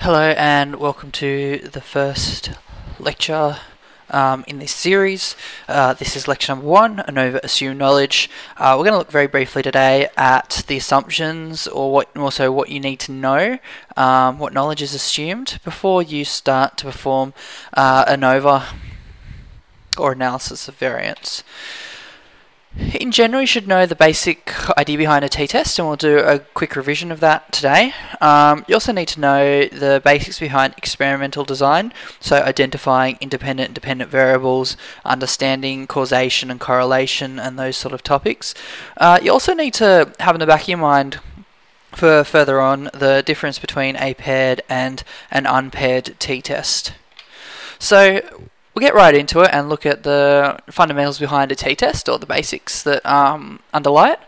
Hello and welcome to the first lecture in this series. This is lecture number 1, ANOVA Assumed Knowledge. We're going to look very briefly today at the assumptions, or what you need to know, what knowledge is assumed before you start to perform ANOVA, or analysis of variance. In general, you should know the basic idea behind a t-test, and we'll do a quick revision of that today. You also need to know the basics behind experimental design, so identifying independent and dependent variables, understanding causation and correlation, and those sort of topics. You also need to have in the back of your mind for further on the difference between a paired and an unpaired t-test. So we'll get right into it and look at the fundamentals behind a t-test, or the basics that underlie it.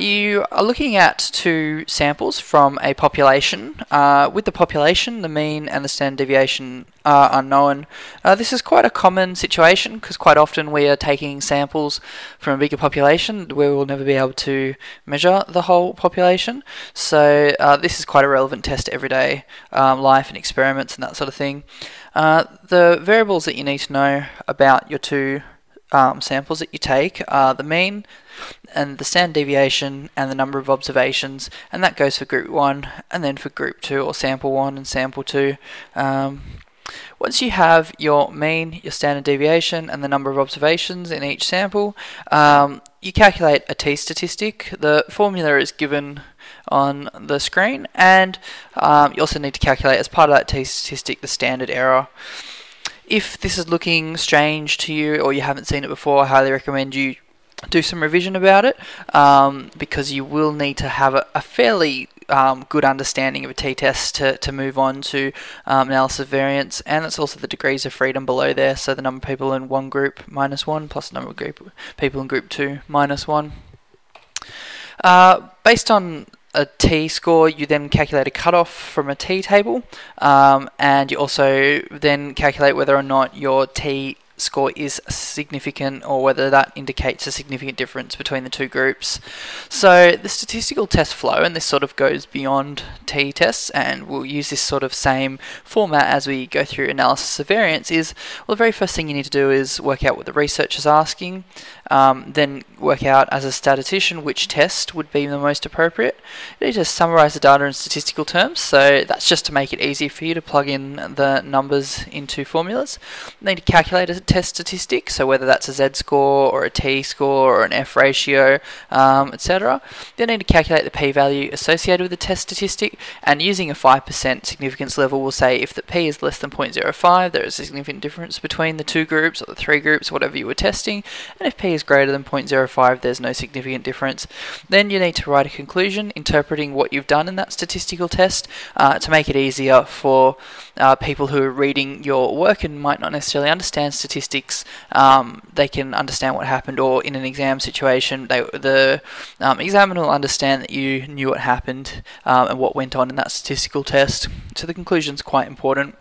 You are looking at two samples from a population. With the population, the mean and the standard deviation are unknown. This is quite a common situation because quite often we are taking samples from a bigger population where we'll never be able to measure the whole population. So this is quite a relevant test to everyday life and experiments and that sort of thing. The variables that you need to know about your two samples that you take are the mean and the standard deviation and the number of observations, and that goes for group 1 and then for group 2, or sample 1 and sample 2. Once you have your mean, your standard deviation and the number of observations in each sample, you calculate a t-statistic. The formula is given on the screen, and you also need to calculate as part of that t-statistic the standard error. If this is looking strange to you or you haven't seen it before, I highly recommend you do some revision about it, because you will need to have a fairly good understanding of a t-test to move on to analysis of variance, and it's also the degrees of freedom below there, so the number of people in one group -1 plus the number of people in group 2 -1. Based on a t-score, you then calculate a cutoff from a t-table, and you also then calculate whether or not your t-score is significant, or whether that indicates a significant difference between the two groups. So the statistical test flow, and this sort of goes beyond t-tests, and we'll use this sort of same format as we go through analysis of variance, is, well, the very first thing you need to do is work out what the research is asking, then work out as a statistician which test would be the most appropriate. You need to summarize the data in statistical terms, so that's just to make it easy for you to plug in the numbers into formulas. You need to calculate a test statistic, so whether that's a z-score or a t-score or an f-ratio, etc. You need to calculate the p-value associated with the test statistic, and using a 5% significance level, we'll say if the p is less than 0.05, there is a significant difference between the two groups, or the three groups, whatever you were testing, and if p is greater than 0.05, there's no significant difference. Then you need to write a conclusion interpreting what you've done in that statistical test, to make it easier for people who are reading your work and might not necessarily understand statistics. They can understand what happened, or in an exam situation, the examiner will understand that you knew what happened and what went on in that statistical test. So the conclusion is quite important.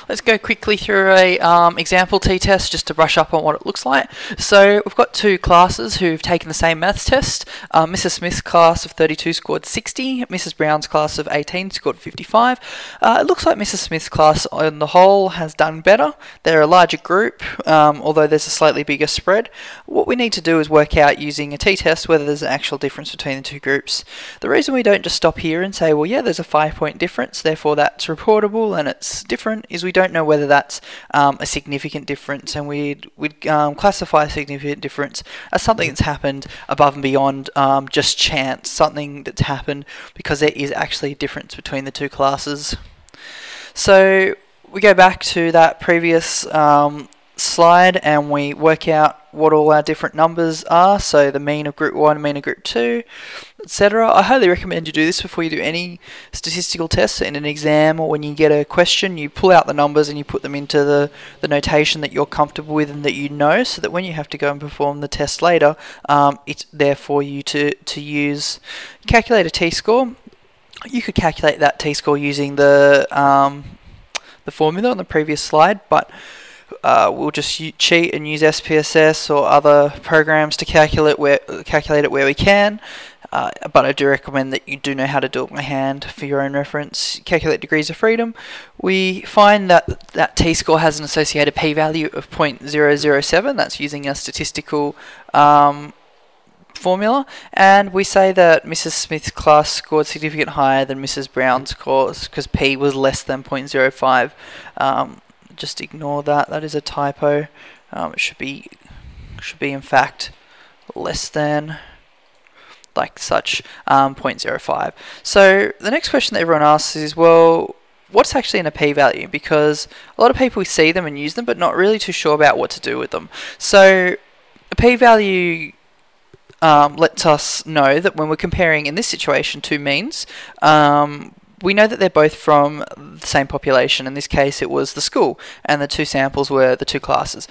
Let's go quickly through a example t-test just to brush up on what it looks like. So we've got two classes who've taken the same maths test. Mrs. Smith's class of 32 scored 60, Mrs. Brown's class of 18 scored 55. It looks like Mrs. Smith's class on the whole has done better. They're a larger group, although there's a slightly bigger spread. What we need to do is work out using a t-test whether there's an actual difference between the two groups. The reason we don't just stop here and say, well, yeah, there's a 5-point difference, therefore that's reportable and it's different, is we don't know whether that's a significant difference, and we'd classify a significant difference as something that's happened above and beyond just chance, something that's happened because there is actually a difference between the two classes. So we go back to that previous slide and we work out what all our different numbers are, so the mean of group 1, mean of group 2, etc. I highly recommend you do this before you do any statistical tests in an exam, or when you get a question, you pull out the numbers and you put them into the notation that you're comfortable with and that you know, so that when you have to go and perform the test later, it's there for you to use. Calculate a t-score. You could calculate that t-score using the formula on the previous slide, but we'll just cheat and use SPSS or other programs to calculate it where we can. but I do recommend that you do know how to do it by hand for your own reference. Calculate degrees of freedom. We find that that t-score has an associated p-value of 0.007. That's using a statistical formula, and we say that Mrs. Smith's class scored significantly higher than Mrs. Brown's scores because p was less than 0.05. Just ignore that. That is a typo. It should be in fact less than, like such, 0.05. So the next question that everyone asks is, well, what's actually in a p-value? Because a lot of people see them and use them, but not really too sure about what to do with them. So a p-value lets us know that when we're comparing, in this situation, two means, we know that they're both from the same population. In this case, it was the school, and the two samples were the two classes.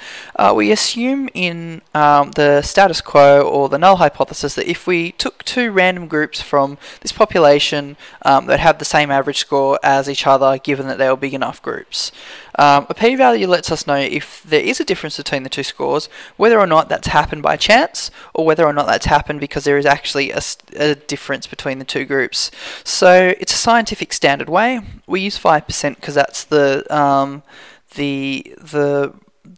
We assume in the status quo, or the null hypothesis, that if we took two random groups from this population that have the same average score as each other, given that they were big enough groups, a p-value lets us know if there is a difference between the two scores, whether or not that's happened by chance, or whether or not that's happened because there is actually a difference between the two groups. So it's a scientific standard way. We use 5% because that's the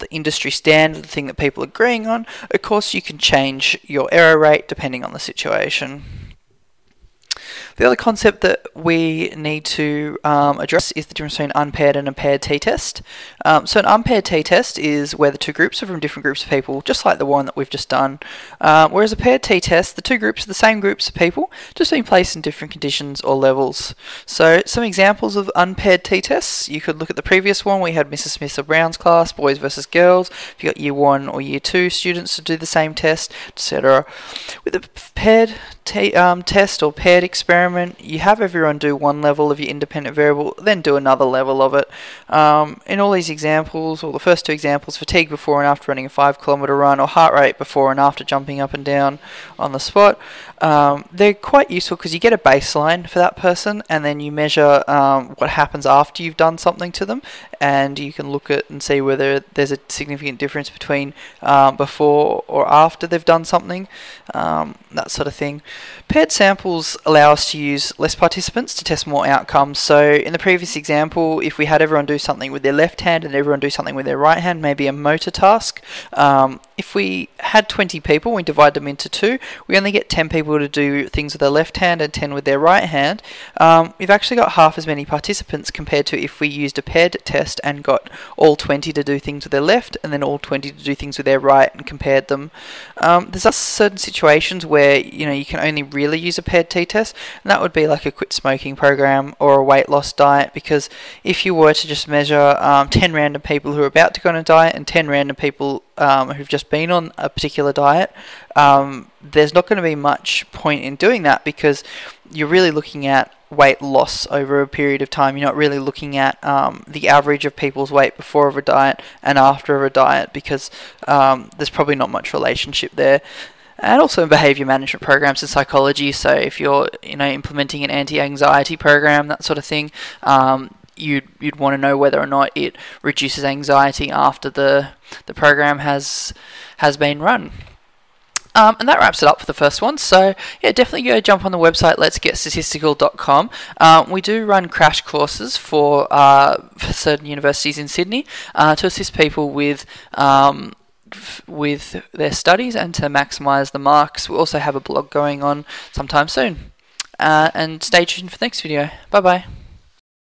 industry standard, the thing that people are agreeing on. Of course, you can change your error rate depending on the situation. The other concept that we need to address is the difference between unpaired and a paired t-test. So an unpaired t-test is where the two groups are from different groups of people, just like the one that we've just done. Whereas a paired t-test, the two groups are the same groups of people, just being placed in different conditions or levels. So some examples of unpaired t-tests, you could look at the previous one. We had Mrs. Smith's or Brown's class, boys versus girls. If you got year 1 or year 2 students to do the same test, etc. With a paired test or paired experiment, you have everyone do one level of your independent variable, then do another level of it. In all these examples, or the first two examples, fatigue before and after running a 5-kilometre run, or heart rate before and after jumping up and down on the spot, they're quite useful because you get a baseline for that person, and then you measure what happens after you've done something to them, and you can look at and see whether there's a significant difference between before or after they've done something, that sort of thing. Paired samples allow us to use less participants to test more outcomes. So in the previous example, if we had everyone do something with their left hand and everyone do something with their right hand, maybe a motor task, if we had 20 people, we divide them into two, we only get 10 people to do things with their left hand and 10 with their right hand. We've actually got half as many participants compared to if we used a paired test and got all 20 to do things with their left and then all 20 to do things with their right and compared them. There's certain situations where you can only really use a paired t-test, and that would be like a quit smoking program or a weight loss diet, because if you were to just measure 10 random people who are about to go on a diet and 10 random people who've just been on a particular diet, there's not going to be much point in doing that, because you're really looking at weight loss over a period of time. You're not really looking at the average of people's weight before of a diet and after of a diet, because there's probably not much relationship there. And also in behaviour management programs in psychology, so if you're implementing an anti-anxiety program, that sort of thing, you'd want to know whether or not it reduces anxiety after the program has been run. And that wraps it up for the first one. So yeah, definitely go jump on the website letsgetstatistical.com. We do run crash courses for certain universities in Sydney to assist people with their studies and to maximise the marks. We also have a blog going on sometime soon. And stay tuned for the next video. Bye bye.